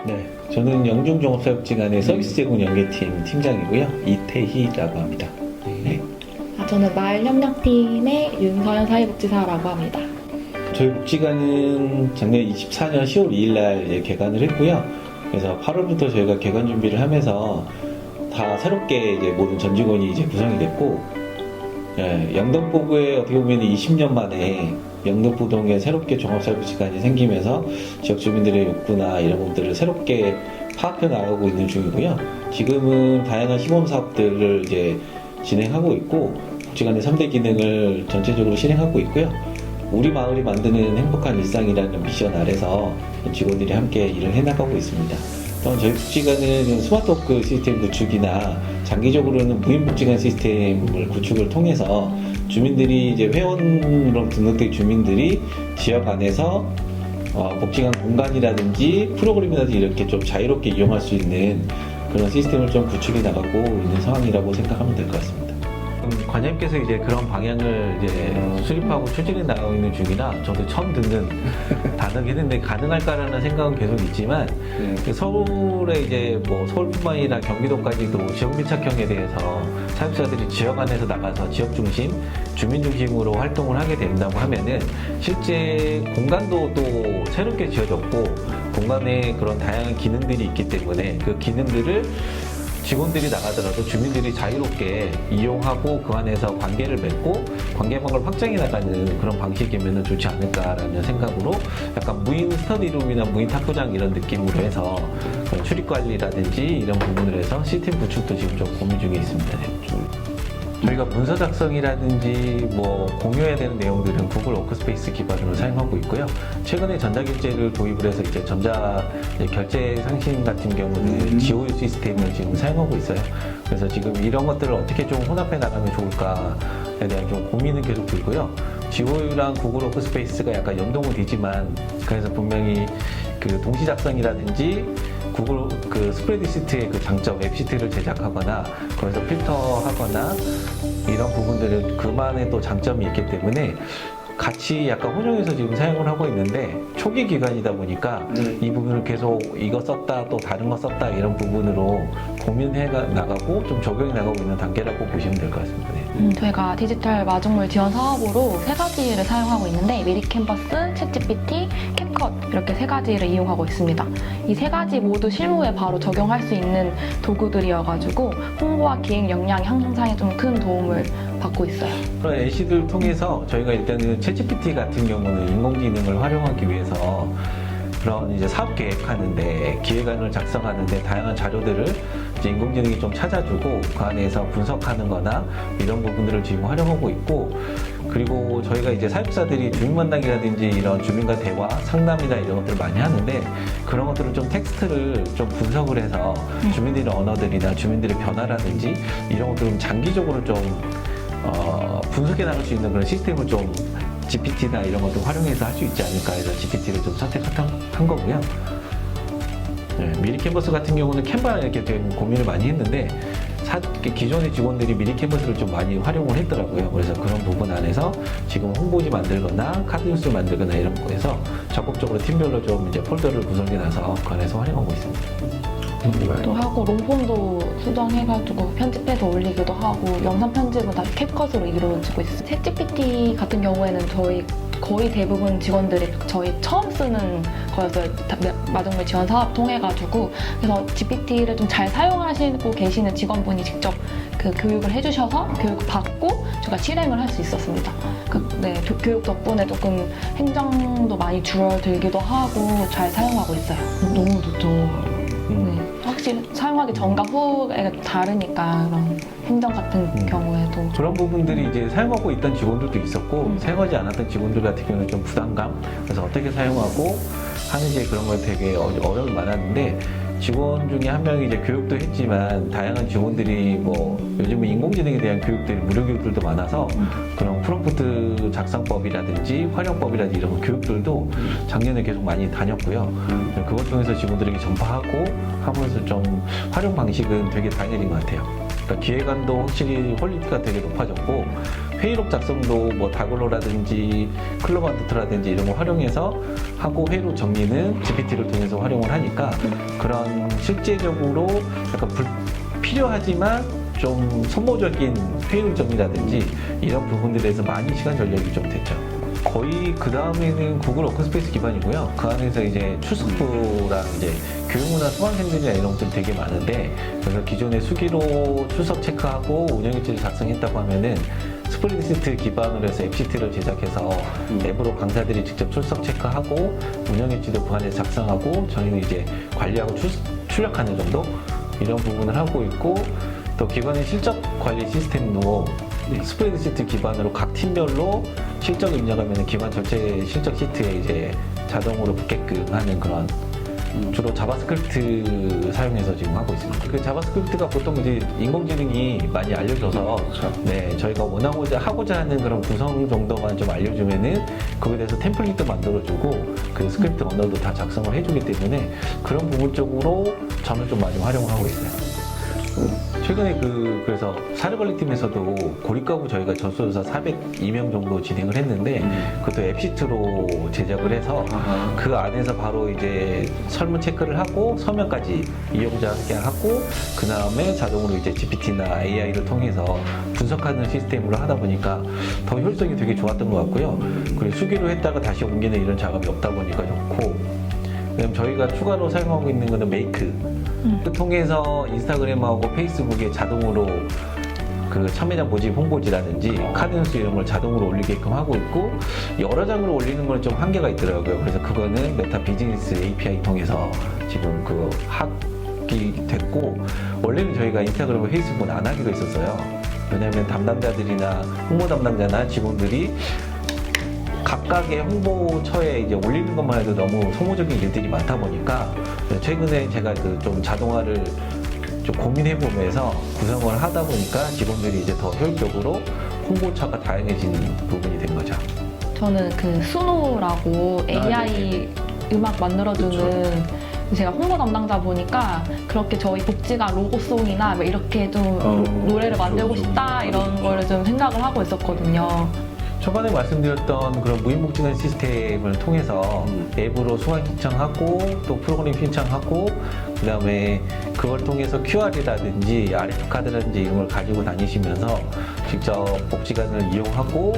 네, 저는 영종종합사업지간의 서비스 제공 연계팀 팀장이고요. 이태희라고 합니다. 네. 저는 마을협력팀의 윤서연 사회복지사라고 합니다. 저희 복지관은 작년 24년 10월 2일 날 이제 개관을 했고요. 그래서 8월부터 저희가 개관 준비를 하면서 다 새롭게 이제 모든 전 직원이 이제 구성이 됐고, 예, 영등포구에 어떻게 보면 20년 만에 영등포동에 새롭게 종합사회복지관이 생기면서 지역 주민들의 욕구나 이런 것들을 새롭게 파악해 나가고 있는 중이고요. 지금은 다양한 시범 사업들을 이제 진행하고 있고, 복지관의 3대 기능을 전체적으로 실행하고 있고요. 우리 마을이 만드는 행복한 일상이라는 미션 아래서 직원들이 함께 일을 해나가고 있습니다. 또한 저희 복지관은 스마트워크 시스템 구축이나 장기적으로는 무인복지관 시스템을 구축을 통해서 주민들이 이제 회원으로 등록된 주민들이 지역 안에서 복지관 공간이라든지 프로그램이라든지 이렇게 좀 자유롭게 이용할 수 있는 그런 시스템을 좀 구축해 나가고 있는 상황이라고 생각하면 될 것 같습니다. 관장님께서 이제 그런 방향을 이제 수립하고 추진해 나가고 있는 중이라 저도 처음 듣는 단어긴 했는데 가능할까라는 생각은 계속 있지만 서울에 이제 뭐 서울뿐만 아니라 경기도까지도 지역 밀착형에 대해서 사업자들이 지역 안에서 나가서 지역 중심, 주민 중심으로 활동을 하게 된다고 하면은 실제 공간도 또 새롭게 지어졌고 공간에 그런 다양한 기능들이 있기 때문에 그 기능들을 직원들이 나가더라도 주민들이 자유롭게 이용하고 그 안에서 관계를 맺고 관계망을 확장해 나가는 그런 방식이면 좋지 않을까라는 생각으로 약간 무인 스터디룸이나 무인 탁구장 이런 느낌으로 해서 출입 관리라든지 이런 부분을 해서 시스템 구축도 지금 좀 고민 중에 있습니다. 저희가 문서 작성이라든지 뭐 공유해야 되는 내용들은 구글 워크스페이스 기반으로 사용하고 있고요. 최근에 전자결제를 도입을 해서 이제 전자 결제 상신 같은 경우는 GOU 시스템을 지금 사용하고 있어요. 그래서 지금 이런 것들을 어떻게 좀 혼합해 나가면 좋을까에 대한 좀 고민은 계속 들고요. GOU랑 구글 워크스페이스가 약간 연동은 되지만 그래서 분명히 그 동시 작성이라든지 구글 그 스프레드시트의 그 장점 앱시트를 제작하거나 거기서 필터하거나 이런 부분들은 그만의 또 장점이 있기 때문에 같이 약간 혼용해서 지금 사용을 하고 있는데 초기 기간이다 보니까 이 부분을 계속 이거 썼다 또 다른 거 썼다 이런 부분으로 고민해 나가고 좀 적용해 나가고 있는 단계라고 보시면 될 것 같습니다. 저희가 디지털 마중물 지원 사업으로 세 가지를 사용하고 있는데 미리캔버스, 챗GPT, 캡컷 이렇게 세 가지를 이용하고 있습니다. 이 세 가지 모두 실무에 바로 적용할 수 있는 도구들이어가지고 홍보와 기획 역량 향상에 좀 큰 도움을 받고 있어요. 그런 NC들 통해서 저희가 일단은 챗GPT 같은 경우는 인공지능을 활용하기 위해서 그런 이제 사업 계획하는데 기획안을 작성하는데 다양한 자료들을 이제 인공지능이 좀 찾아주고 그 안에서 분석하는 거나 이런 부분들을 지금 활용하고 있고 그리고 저희가 이제 사업자들이 주민 만나기라든지 이런 주민과 대화, 상담이나 이런 것들을 많이 하는데 그런 것들을 좀 텍스트를 좀 분석을 해서 주민들의 언어들이나 주민들의 변화라든지 이런 것들을 좀 장기적으로 좀 분석해 나갈 수 있는 그런 시스템을 좀 GPT나 이런 것도 활용해서 할 수 있지 않을까 해서 GPT를 좀 선택한 거고요. 네, 미리캔버스 같은 경우는 캔버랑 이렇게 된 고민을 많이 했는데 기존의 직원들이 미리캔버스를 좀 많이 활용을 했더라고요. 그래서 그런 부분 안에서 지금 홍보지 만들거나 카드 뉴스 만들거나 이런 거에서 적극적으로 팀별로 좀 이제 폴더를 구성해놔서 그 안에서 활용하고 있습니다. 또 하고 롱폼도 수정해가지고 편집해서 올리기도 하고 영상 편집은 다 캡컷으로 이루어지고 있어요. 챗GPT 같은 경우에는 저희 거의 대부분 직원들이 저희 처음 쓰는 거였어요. 마중물 지원 사업 통해가지고 그래서 GPT를 좀 잘 사용하시고 계시는 직원분이 직접 그 교육을 해주셔서 교육을 받고 제가 실행을 할 수 있었습니다. 교육 덕분에 조금 행정도 많이 줄어들기도 하고 잘 사용하고 있어요. 너무 좋죠. 확실히 사용하기 전과 후에 다르니까 그런 행정 같은 경우에도 그런 부분들이 이제 사용하고 있던 직원들도 있었고 사용하지 않았던 직원들 같은 경우는 좀 부담감 그래서 어떻게 사용하고 하는지 그런 걸 되게 어려움이 많았는데 직원 중에 한 명이 이제 교육도 했지만 다양한 직원들이 뭐 요즘은 인공지능에 대한 교육들이 무료 교육들도 많아서 그런 프롬프트 작성법이라든지 활용법이라든지 이런 교육들도 작년에 계속 많이 다녔고요. 그것 통해서 직원들에게 전파하고 하면서 좀 활용 방식은 되게 다양해진 것 같아요. 그러니까 기획안도 확실히 퀄리티가 되게 높아졌고 회의록 작성도 뭐 다글로라든지 클로바드트라든지 이런 거 활용해서 하고 회의록 정리는 GPT를 통해서 활용을 하니까 그런 실제적으로 약간 필요하지만 좀 소모적인 회의록 정리라든지 이런 부분들에서 많이 시간 전력이 좀 됐죠. 거의 그 다음에는 구글 워크스페이스 기반이고요. 그 안에서 이제 출석부랑 이제 교육문화 수강생들이나 이런 것들이 되게 많은데, 그래서 기존에 수기로 출석 체크하고 운영일지를 작성했다고 하면은 스프레드시트 기반으로 해서 앱시트를 제작해서 앱으로 강사들이 직접 출석 체크하고 운영일지도 그 안에 작성하고 저희는 이제 관리하고 출력하는 정도 이런 부분을 하고 있고, 또 기관의 실적 관리 시스템도 스프레드시트 기반으로 각 팀별로 실적을 입력하면 기관 전체 실적 시트에 이제 자동으로 붙게끔 하는 그런 주로 자바스크립트 사용해서 지금 하고 있습니다. 그 자바스크립트가 보통 이제 인공지능이 많이 알려줘서 네, 저희가 원하고자 하고자 하는 그런 구성 정도만 좀 알려주면은 그거에 대해서 템플릿도 만들어주고 그 스크립트 언어도 다 작성을 해주기 때문에 그런 부분 쪽으로 저는 좀 많이 활용을 하고 있어요. 최근에 그래서 사례관리팀에서도 고립가구 저희가 전수조사 402명 정도 진행을 했는데 그것도 앱시트로 제작을 해서 그 안에서 바로 이제 설문 체크를 하고 서면까지 이용자 함께 하고 그 다음에 자동으로 이제 GPT나 AI를 통해서 분석하는 시스템으로 하다 보니까 더 효율성이 되게 좋았던 것 같고요. 그리고 수기로 했다가 다시 옮기는 이런 작업이 없다 보니까 좋고, 그다음 저희가 추가로 사용하고 있는 거는 메이크. 그 통해서 인스타그램하고 페이스북에 자동으로 그 참여자 모집 홍보지라든지 카드뉴스 이런 걸 자동으로 올리게끔 하고 있고, 여러 장으로 올리는 건 좀 한계가 있더라고요. 그래서 그거는 메타 비즈니스 API 통해서 지금 그거 하기 됐고, 원래는 저희가 인스타그램과 페이스북은 안 하기로 했었어요. 왜냐하면 담당자들이나 홍보 담당자나 직원들이 각각의 홍보처에 이제 올리는 것만 해도 너무 소모적인 일들이 많다 보니까 최근에 제가 그 좀 자동화를 좀 고민해 보면서 구성을 하다 보니까 직원들이 이제 더 효율적으로 홍보처가 다양해진 부분이 된 거죠. 저는 그 수노라고 AI 음악 만들어주는 제가 홍보 담당자 보니까 그렇게 저희 복지가 로고송이나 뭐 이렇게 좀 노래를 만들고 싶다 이런 거를 좀 생각을 하고 있었거든요. 초반에 말씀드렸던 그런 무인복지관 시스템을 통해서 앱으로 수강 신청하고 또 프로그램 신청하고 그 다음에 그걸 통해서 QR이라든지 RF카드라든지 이런 걸 가지고 다니시면서 직접 복지관을 이용하고,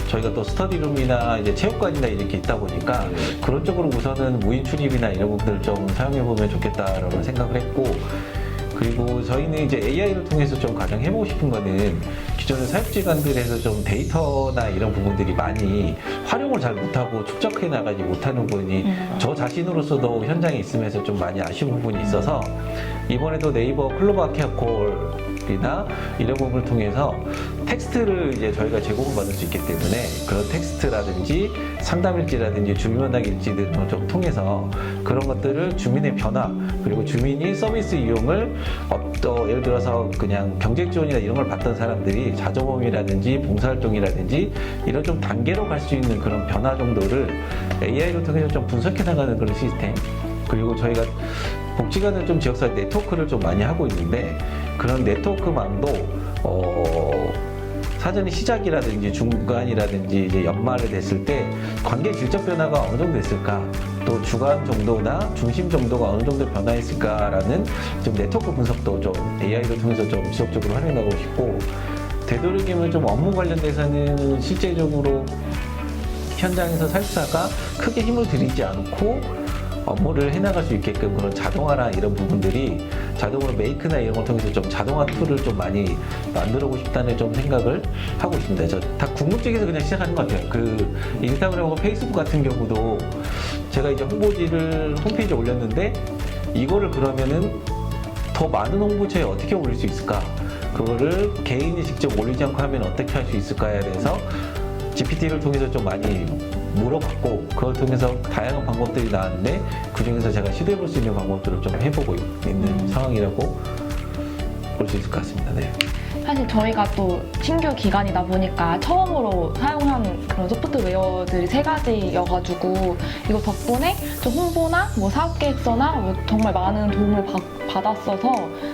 저희가 또 스터디룸이나 이제 체육관이나 이렇게 있다 보니까 그런 쪽으로 우선은 무인 출입이나 이런 부분들을 좀 사용해 보면 좋겠다라고 생각을 했고, 그리고 저희는 이제 AI를 통해서 좀 가장 해보고 싶은 거는 기존의 사육지관들에서 좀 데이터나 이런 부분들이 많이 활용을 잘 못하고 축적해 나가지 못하는 부분이 저 자신으로서도 현장에 있으면서 좀 많이 아쉬운 부분이 있어서 이번에도 네이버 클로바 케어콜이나 이런 부분을 통해서 텍스트를 이제 저희가 제공을 받을 수 있기 때문에 그런 텍스트라든지 상담일지라든지 주민연락일지들을 좀 통해서 그런 것들을 주민의 변화 그리고 주민이 서비스 이용을 예를 들어서 그냥 경제 지원이나 이런 걸 받던 사람들이 자조범이라든지 봉사활동이라든지 이런 좀 단계로 갈 수 있는 그런 변화 정도를 AI를 통해서 좀 분석해 나가는 그런 시스템, 그리고 저희가 복지관은 좀 지역사회 네트워크를 좀 많이 하고 있는데 그런 네트워크망도 사전에 시작이라든지 중간이라든지 이제 연말에 됐을 때 관계 질적 변화가 어느 정도 됐을까, 또 주간 정도나 중심 정도가 어느 정도 변화했을까라는 좀 네트워크 분석도 좀 AI를 통해서 좀 지속적으로 활용하고 싶고, 되도록이면 좀 업무 관련돼서는 실제적으로 현장에서 사육사가 크게 힘을 들이지 않고 업무를 해나갈 수 있게끔 그런 자동화나 이런 부분들이 자동으로 메이크나 이런 걸 통해서 좀 자동화 툴을 좀 많이 만들어보고 싶다는 좀 생각을 하고 있습니다. 저 다 궁극적에서 그냥 시작하는 것 같아요. 그 인스타그램하고 페이스북 같은 경우도 제가 이제 홍보지를 홈페이지에 올렸는데 이거를 그러면은 더 많은 홍보처에 어떻게 올릴 수 있을까? 그거를 개인이 직접 올리지 않고 하면 어떻게 할 수 있을까에 대해서 GPT를 통해서 좀 많이 물어봤고 그걸 통해서 다양한 방법들이 나왔는데 그중에서 제가 시도해볼 수 있는 방법들을 좀 해보고 있는 상황이라고 볼 수 있을 것 같습니다. 네. 사실 저희가 또 신규 기관이다 보니까 처음으로 사용한 그런 소프트웨어들이 3가지여가지고 이거 덕분에 좀 홍보나 뭐 사업 계획서나 뭐 정말 많은 도움을 받았어서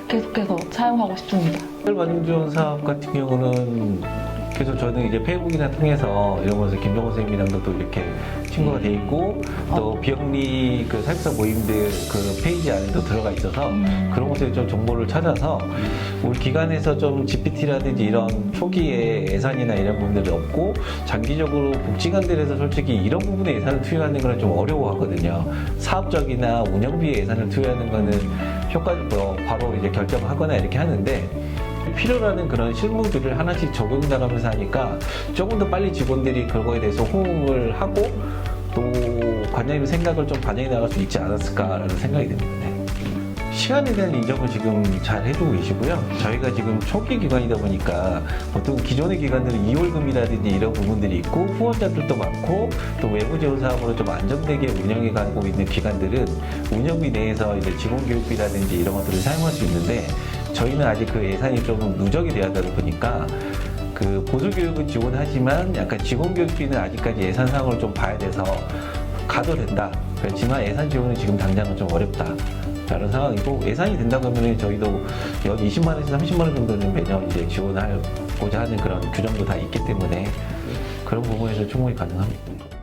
계속해서 사용하고 싶습니다. 특별 반영 지원 사업 같은 경우는 그래서 저는 이제 페이북이나 통해서 이런 것을 김정호 선생님이랑도 또 이렇게 친구가 돼 있고 또 비영리 그 사육사 모임들 그 페이지 안에도 들어가 있어서 그런 것에 좀 정보를 찾아서 우리 기관에서 좀 GPT라든지 이런 초기에 예산이나 이런 부분들이 없고 장기적으로 복지관들에서 솔직히 이런 부분에 예산을 투여하는 건 좀 어려워하거든요. 사업적이나 운영비에 예산을 투여하는 거는 효과 바로 이제 결정하거나 이렇게 하는데 필요로 하는 그런 실무들을 하나씩 적용당하면서 하니까 조금 더 빨리 직원들이 그거에 대해서 호응을 하고 또 관장님 생각을 좀 반영해 나갈 수 있지 않았을까라는 생각이 듭니다. 네. 시간에 대한 인정을 지금 잘 해주고 계시고요. 저희가 지금 초기 기관이다 보니까 보통 기존의 기관들은 2월금이라든지 이런 부분들이 있고 후원자들도 많고 또 외부 지원 사업으로 좀 안정되게 운영해 가고 있는 기관들은 운영비 내에서 이제 직원 교육비라든지 이런 것들을 사용할 수 있는데 저희는 아직 그 예산이 좀 누적이 되어야 되다 보니까 그 보조교육은 지원하지만 약간 직원교육비는 아직까지 예산상으로 좀 봐야 돼서 가도 된다. 그렇지만 예산 지원은 지금 당장은 좀 어렵다. 라는 상황이고 예산이 된다고 하면 저희도 연 20만 원에서 30만 원 정도는 매년 이제 지원하고자 하는 그런 규정도 다 있기 때문에 그런 부분에서 충분히 가능합니다.